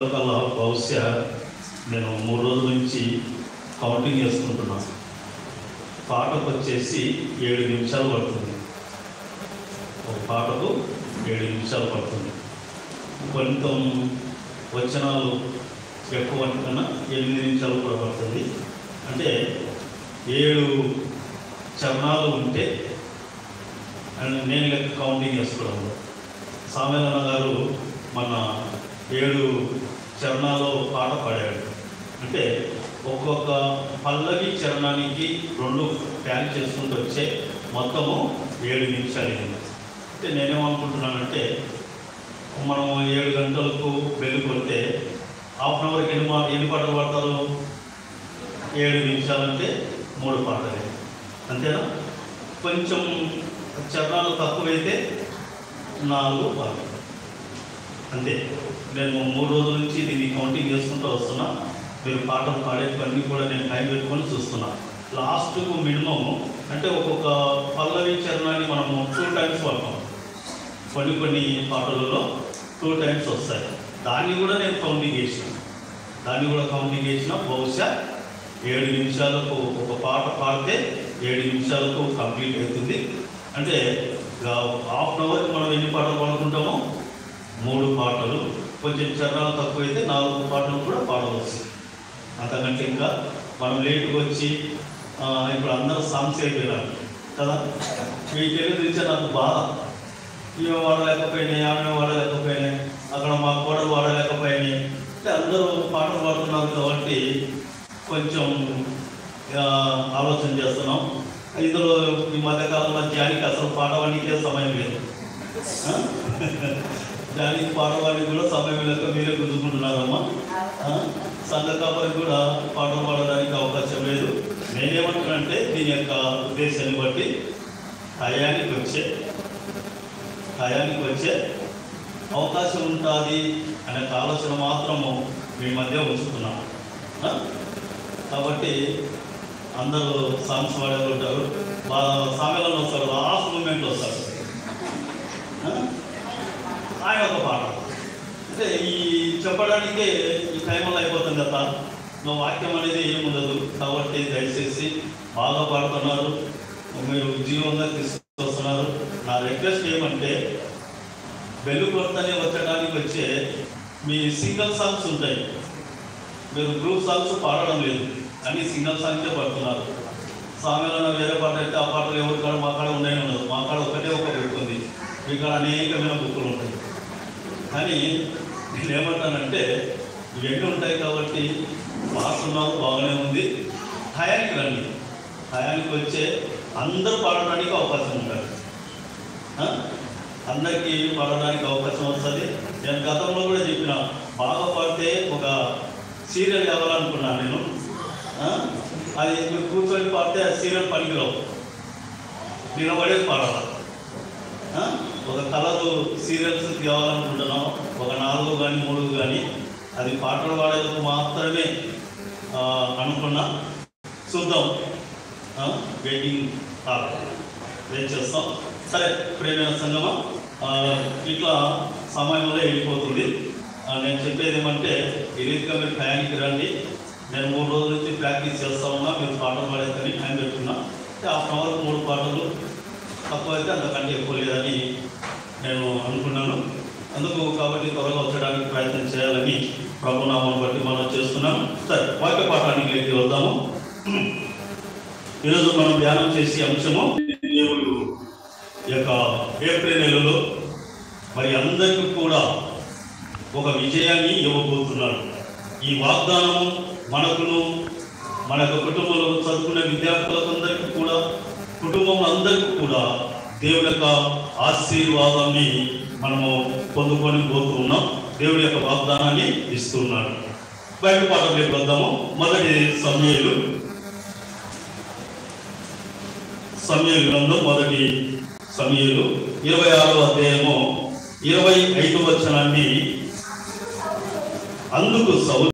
బహుశా నేను 3 రోజుల నుంచి కౌంటింగ్ చేసుకుంటున్నాను. పాటకు వచ్చేసి 7 నిమిషాలు పడుతుంది. ఒక పాటకు 7 నిమిషాలు పడుతుంది. కొంత వచనాలు ఎక్కువ కన్నా 8 నిమిషాలు కూడా పడుతుంది. అంటే 7 చరణాలు ఉంటే నేను లెక్క కౌంటింగ్ చేసుకోవడం. సామెలన్న గారు మన 7 చరణాలు పాట పాడాడు. అంటే ఒక్కొక్క పల్లవి చరణానికి 2 ట్యాగ్ చేసుకుంటూ వచ్చే మొత్తము 7 నిమిషాలు అయింది. అంటే నేనేమనుకుంటున్నానంటే మనం 7 గంటలకు బెల్లు కొడితే హాఫ్ అన్ అవర్కి ఎన్ని పాటలు పాడతారు? 7 నిమిషాలంటే 3 పాటలే, అంతేనా? కొంచెం చరణాలు తక్కువైతే 4 పాటలు, అంతే. నేను 3 రోజుల నుంచి దీన్ని కౌంటింగ్ చేసుకుంటూ వస్తున్నా. మీరు పాటలు పాడేవన్నీ కూడా నేను టైం పెట్టుకొని చూస్తున్నా. లాస్ట్కు మినిమం అంటే ఒక్కొక్క పల్లవి చరణాన్ని మనము 2 టైమ్స్ పడతాం. కొన్ని పాటలలో 2 టైమ్స్ వస్తాయి. దాన్ని కూడా నేను కౌంటింగ్ చేసిన బహుశా 7 నిమిషాలకు ఒక పాట పాడితే 7 నిమిషాలకు కంప్లీట్ అవుతుంది. అంటే హాఫ్ అన్ అవర్కి మనం ఎన్ని పాటలు పాడుకుంటామో 3 పాటలు, కొంచెం చరణాలు తక్కువైతే 4 పాటలు కూడా పాడవచ్చు. అంతకంటే ఇంకా మనం లేటుగా వచ్చి ఇప్పుడు అందరూ సాంగ్స్ అయిపోయినారు కదా. మీకు తెలియదు నాకు బాధ, ఇవి వాడలేకపోయినాయి, ఆమె వాడలేకపోయినాయి, అక్కడ మా కోడలు వాడలేకపోయినాయి. అంటే అందరూ పాటలు పాడుతున్నారు కాబట్టి కొంచెం ఆలోచన చేస్తున్నాం. ఇందులో ఈ మధ్యకాలంలో జానికి అసలు పాడవానికే సమయం లేదు, దానికి పాడవానికి కూడా సమయం లేక మీరే గుర్తుకుంటున్నారమ్మా. సంఘ కాపరికి కూడా పాటలు పాడడానికి అవకాశం లేదు. నేనేమంటున్నానంటే దీని యొక్క ఉద్దేశాన్ని బట్టి టయానికి వచ్చే అవకాశం ఉంటుంది అనే ఆలోచన మాత్రము మీ మధ్య ఉంచుతున్నాము. కాబట్టి అందరూ సాంగ్స్ పాడుకుంటారు. సామెలను వస్తారు, లాస్ట్ మూమెంట్లో వస్తారు ఆయన ఒక పాట. అంటే ఈ చెప్పడానికే ఈ టైంలో అయిపోతుంది కదా, నా వాక్యం అనేది ఏముండదు. కాబట్టి దయచేసి బాగా పాడుతున్నారు, మీరు జీవంగా తీసుకొస్తున్నారు. నా రిక్వెస్ట్ ఏమంటే బెల్లు కొడతనే వచ్చడానికి వచ్చే మీ సింగిల్ సాంగ్స్ ఉంటాయి, మీరు గ్రూప్ సాంగ్స్ పాడడం లేదు, అన్ని సింగిల్ సాంగ్సే పడుతున్నారు. సామెలో వేరే పాట అయితే ఆ పాటలు ఎవరి కాడ మా కాడ ఉండనే ఉండదు. మా కాడ ఒకటే ఒక బుక్ ఉంది, మీ కాడ అనేకమైన బుక్కులు ఉంటాయి. కానీ నేను ఏమంటానంటే ఇవన్నీ ఉంటాయి కాబట్టి పాడుతున్నారు, బాగానే ఉంది. టయానికి రండి, టయానికి వచ్చే అందరూ పాడడానికి అవకాశం ఉంటుంది, అందరికీ పాడడానికి అవకాశం వస్తుంది. నేను గతంలో కూడా చెప్పిన, బాగా పాడితే ఒక సీరియల్ కావాలనుకున్నాను నేను. అది మీరు కూర్చొని పాడితే ఆ సీరియల్ పనికిరావు, నిలబడేది పాడాలి. ఒక కలరు సీరియల్స్ కావాలనుకుంటున్నాం, ఒక 4 కానీ 3 కానీ, అది పాటలు పాడేందుకు మాత్రమే అనుకున్నా. చూద్దాం, వెయిట్ చేస్తాం. సరే ప్రేమైన సంగమా, ఇట్లా సమయంలో వెళ్ళిపోతుంది. నేను చెప్పేది ఏమంటే ఈ రీతిగా మీరు టయానికి రండి. నేను 3 రోజుల నుంచి ప్రాక్టీస్ చేస్తూ ఉన్నా, మీరు పాటలు పాడేదని టైం పెట్టుకున్నా. హాఫ్ అన్ అవర్కి 3 పాటలు, తక్కువైతే అంతకంటే ఎక్కువ లేదని నేను అనుకున్నాను. అందుకు కాబట్టి త్వరగా వచ్చడానికి ప్రయత్నం చేయాలని ప్రభునామాన్ని బట్టి మనం చేస్తున్నాం. సరే, వాక్య పాఠానికి వెళ్దాము. ఈరోజు మనం ధ్యానం చేసే అంశము, దేవుడు యొక్క ఏప్రిల్ నెలలో మరి అందరికీ కూడా ఒక విజయాన్ని ఇవ్వబోతున్నాడు. ఈ వాగ్దానము మనకును, మన యొక్క కుటుంబంలో చదువుకునే విద్యార్థులందరికీ కూడా, కుటుంబం అందరికీ కూడా దేవుడి యొక్క ఆశీర్వాదాన్ని మనము పొందుకొని పోతున్నాం. దేవుడి యొక్క వాగ్దానాన్ని ఇస్తున్నాడు. బయట పాఠంలోకి వద్దాము. మొదటి సమూయేలు గ్రంథం, మొదటి సమూయేలు 26వ అధ్యాయము 25వ వచనాన్ని, అందుకు సౌలు